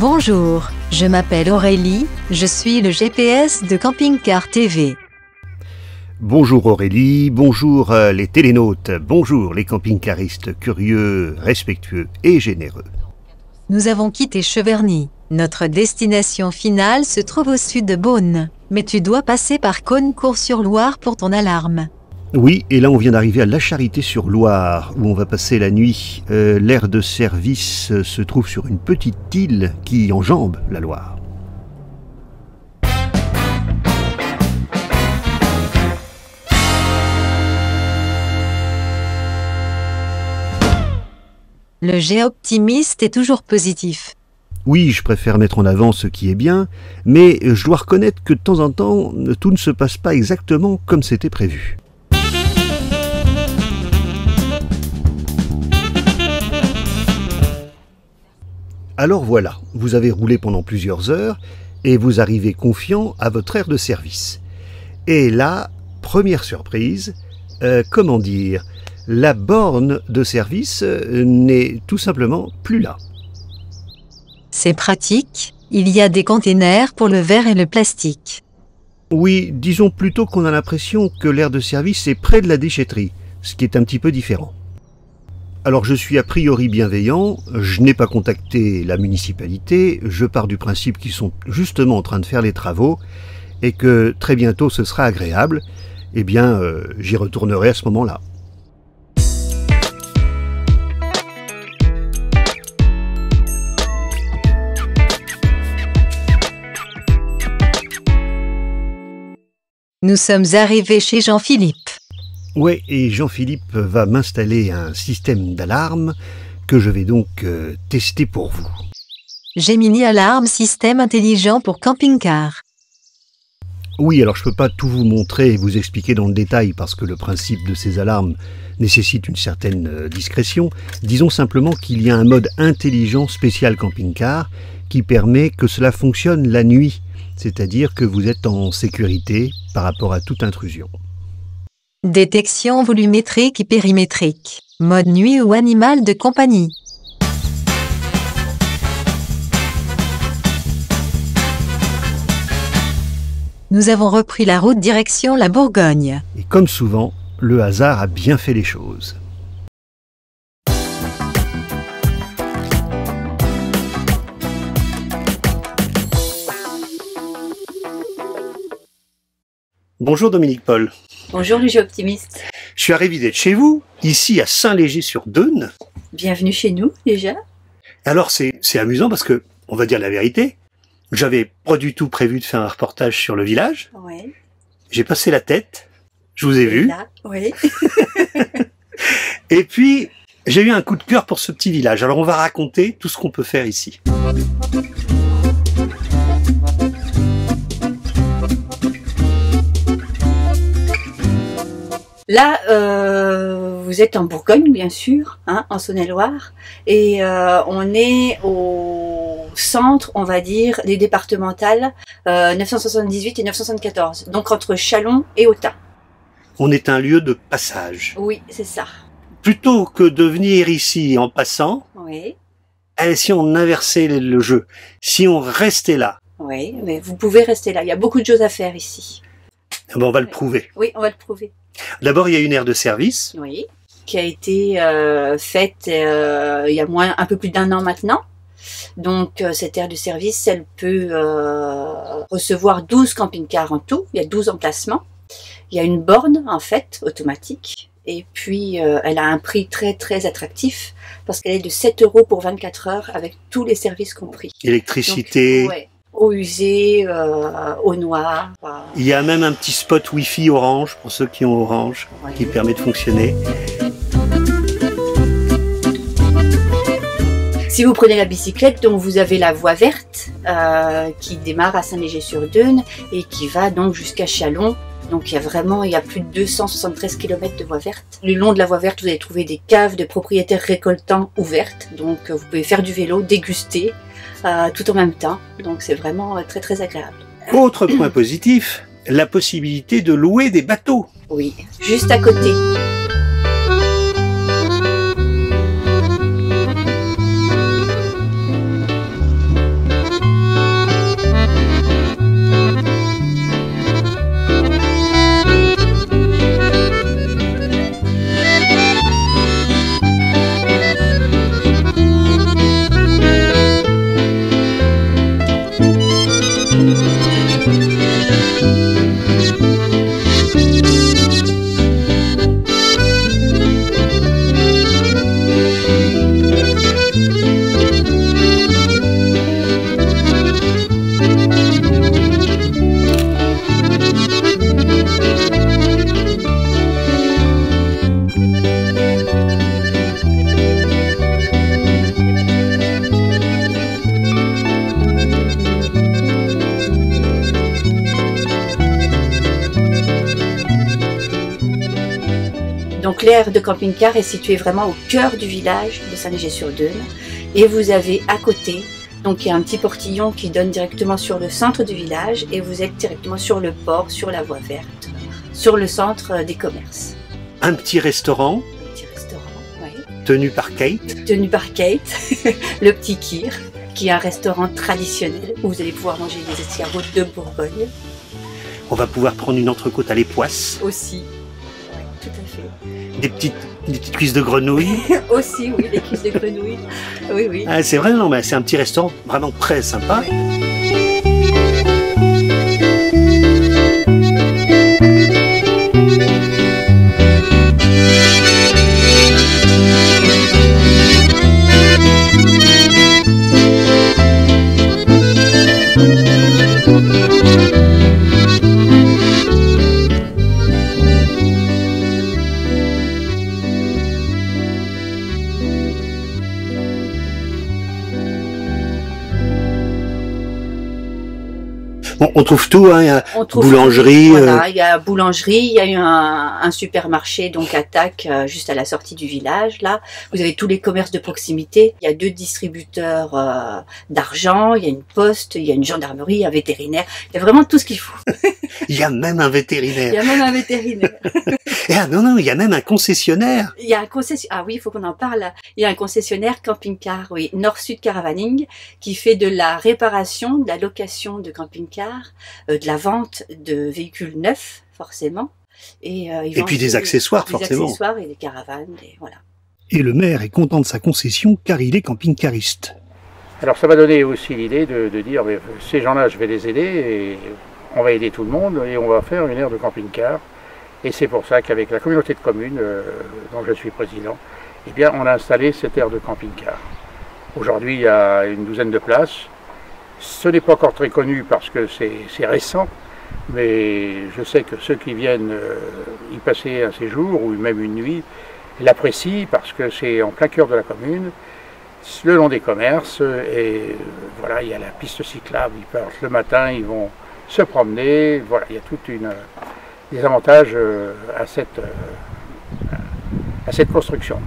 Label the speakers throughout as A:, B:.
A: Bonjour, je m'appelle Aurélie, je suis le GPS de Camping Car TV.
B: Bonjour Aurélie, bonjour les télénautes, bonjour les camping-caristes curieux, respectueux et généreux.
A: Nous avons quitté Cheverny. Notre destination finale se trouve au sud de Beaune, mais tu dois passer par Cosne-Cours-sur-Loire pour ton alarme.
B: Oui, et là on vient d'arriver à La Charité-sur-Loire, où on va passer la nuit. L'aire de service se trouve sur une petite île qui enjambe la Loire.
A: Le géoptimiste est toujours positif.
B: Oui, je préfère mettre en avant ce qui est bien, mais je dois reconnaître que de temps en temps, tout ne se passe pas exactement comme c'était prévu. Alors voilà, vous avez roulé pendant plusieurs heures et vous arrivez confiant à votre aire de service. Et là, première surprise, comment dire, la borne de service n'est tout simplement plus là.
A: C'est pratique, il y a des containers pour le verre et le plastique.
B: Oui, disons plutôt qu'on a l'impression que l'aire de service est près de la déchetterie, ce qui est un petit peu différent. Alors je suis a priori bienveillant, je n'ai pas contacté la municipalité, je pars du principe qu'ils sont justement en train de faire les travaux et que très bientôt ce sera agréable, eh bien j'y retournerai à ce moment-là.
A: Nous sommes arrivés chez Jean-Philippe.
B: Ouais, et Jean-Philippe va m'installer un système d'alarme que je vais donc tester pour vous.
A: Gemini Alarme, système intelligent pour camping-car.
B: Oui, alors je peux pas tout vous montrer et vous expliquer dans le détail parce que le principe de ces alarmes nécessite une certaine discrétion. Disons simplement qu'il y a un mode intelligent spécial camping-car qui permet que cela fonctionne la nuit, c'est-à-dire que vous êtes en sécurité par rapport à toute intrusion.
A: Détection volumétrique et périmétrique. Mode nuit ou animal de compagnie. Nous avons repris la route direction la Bourgogne.
B: Et comme souvent, le hasard a bien fait les choses. Bonjour Dominique Paul.
C: Bonjour le géoptimiste.
B: Je suis arrivé d'être chez vous, ici à Saint-Léger-sur-Dheune.
C: Bienvenue chez nous déjà.
B: Alors c'est amusant parce que, on va dire la vérité, j'avais pas du tout prévu de faire un reportage sur le village.
C: Ouais.
B: J'ai passé la tête, je vous ai vu.
C: Là, oui.
B: Et puis, j'ai eu un coup de cœur pour ce petit village. Alors on va raconter tout ce qu'on peut faire ici.
C: Là, vous êtes en Bourgogne, bien sûr, hein, en Saône-et-Loire, et on est au centre, on va dire, des départementales 978 et 974, donc entre Châlons et Autun.
B: On est un lieu de passage.
C: Oui, c'est ça.
B: Plutôt que de venir ici en passant,
C: Oui,
B: si on inversait le jeu, si on restait là,
C: oui, mais vous pouvez rester là. Il y a beaucoup de choses à faire ici.
B: ben on va le prouver.
C: Oui, on va le prouver.
B: D'abord, il y a une aire de service.
C: Oui, qui a été faite il y a un peu plus d'1 an maintenant. Donc cette aire de service, elle peut recevoir 12 camping-cars en tout. Il y a 12 emplacements. Il y a une borne en fait automatique. Et puis elle a un prix très très attractif parce qu'elle est de 7 € pour 24 heures avec tous les services compris.
B: Électricité.
C: Donc, ouais, eau usée, eau noire.
B: Il y a même un petit spot Wi-Fi Orange pour ceux qui ont Orange,
C: Ouais.
B: qui permet de fonctionner.
C: Si vous prenez la bicyclette, donc vous avez la voie verte qui démarre à Saint-Léger-sur-Dheune et qui va donc jusqu'à Châlons. Donc il y a plus de 273 km de voie verte. Le long de la voie verte, vous allez trouver des caves de propriétaires récoltants ouvertes. Donc vous pouvez faire du vélo, déguster tout en même temps. Donc c'est vraiment très très agréable.
B: Autre point positif, la possibilité de louer des bateaux.
C: Oui, juste à côté. Donc l'aire de camping-car est située vraiment au cœur du village de Saint-Léger-sur-Deûne. Et vous avez à côté, donc il y a un petit portillon qui donne directement sur le centre du village et vous êtes directement sur le port, sur la voie verte, sur le centre des commerces.
B: Un petit restaurant,
C: Oui.
B: tenu par Kate.
C: Tenu par Kate, le Petit Kir, qui est un restaurant traditionnel où vous allez pouvoir manger des escargots de Bourgogne.
B: On va pouvoir prendre une entrecôte à l'époisse.
C: Aussi, oui, tout à fait.
B: Des petites cuisses de grenouille.
C: Aussi, oui, des cuisses de grenouille. Oui, oui.
B: Ah, c'est vrai, non, mais c'est un petit restaurant vraiment très sympa.
C: Oui.
B: Bon, on trouve tout, hein, il y a
C: On trouve
B: boulangerie.
C: Voilà, il y a boulangerie, il y a eu un supermarché donc à Tac, juste à la sortie du village. Là, vous avez tous les commerces de proximité. Il y a 2 distributeurs d'argent, il y a une poste, il y a une gendarmerie, un vétérinaire. Il y a vraiment tout ce qu'il faut.
B: Il y a même un
C: Il
B: vétérinaire.
C: y a même un vétérinaire.
B: Et ah non, il y a même un concessionnaire.
C: Il y a un concessionnaire. Ah oui, il faut qu'on en parle. Il y a un concessionnaire camping-car, oui, Nord-Sud Caravaning, qui fait de la réparation, de la location de camping-car, de la vente de véhicules neufs, forcément. Et
B: puis des accessoires, forcément.
C: Des accessoires et des caravanes, et voilà.
B: Et le maire est content de sa concession car il est camping-cariste.
D: Alors ça m'a donné aussi l'idée de dire, mais ces gens-là, je vais les aider, et on va aider tout le monde, et on va faire une aire de camping-car. Et c'est pour ça qu'avec la communauté de communes, dont je suis président, eh bien, on a installé cette aire de camping-car. Aujourd'hui, il y a une douzaine de places. Ce n'est pas encore très connu parce que c'est récent, mais je sais que ceux qui viennent y passer un séjour ou même une nuit l'apprécient parce que c'est en plein cœur de la commune, le long des commerces, et voilà, il y a la piste cyclable, ils partent le matin, ils vont se promener, voilà, il y a des avantages à cette construction.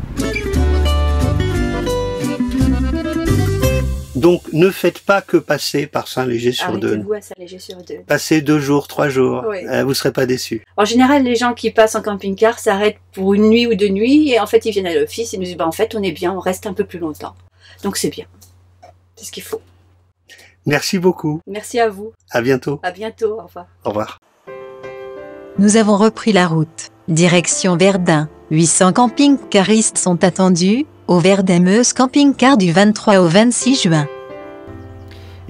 B: Donc ne faites pas que passer par Saint-Léger-sur-Deûne.
C: Arrêtez-vous à Saint-Léger-sur-Deûne.
B: Passez 2 jours, 3 jours,
C: Oui.
B: vous ne serez pas déçus.
C: En général, les gens qui passent en camping-car s'arrêtent pour une nuit ou 2 nuits, et en fait, ils viennent à l'office, ils nous disent, en fait, on est bien, on reste un peu plus longtemps. Donc c'est bien. C'est ce qu'il faut.
B: Merci beaucoup.
C: Merci à vous.
B: À bientôt.
C: À bientôt. Au revoir.
B: Au revoir.
A: Nous avons repris la route. Direction Verdun. 800 camping-caristes sont attendus au Verdun-Meuse camping-car du 23 au 26 juin.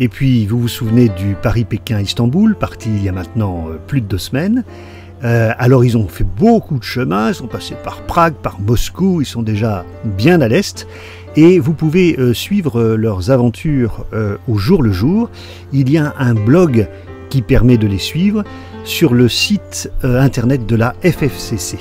B: Et puis, vous vous souvenez du Paris-Pékin-Istanbul, parti il y a maintenant plus de 2 semaines. Alors, ils ont fait beaucoup de chemin, ils sont passés par Prague, par Moscou, ils sont déjà bien à l'est. Et vous pouvez suivre leurs aventures au jour le jour. Il y a un blog qui permet de les suivre sur le site internet de la FFCC.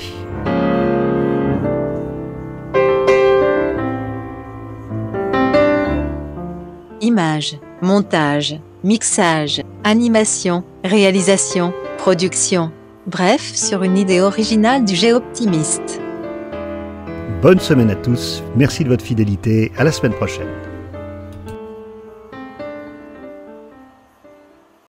A: Images, montage, mixage, animation, réalisation, production. Bref, sur une idée originale du Géoptimiste.
B: Bonne semaine à tous, merci de votre fidélité, à la semaine prochaine.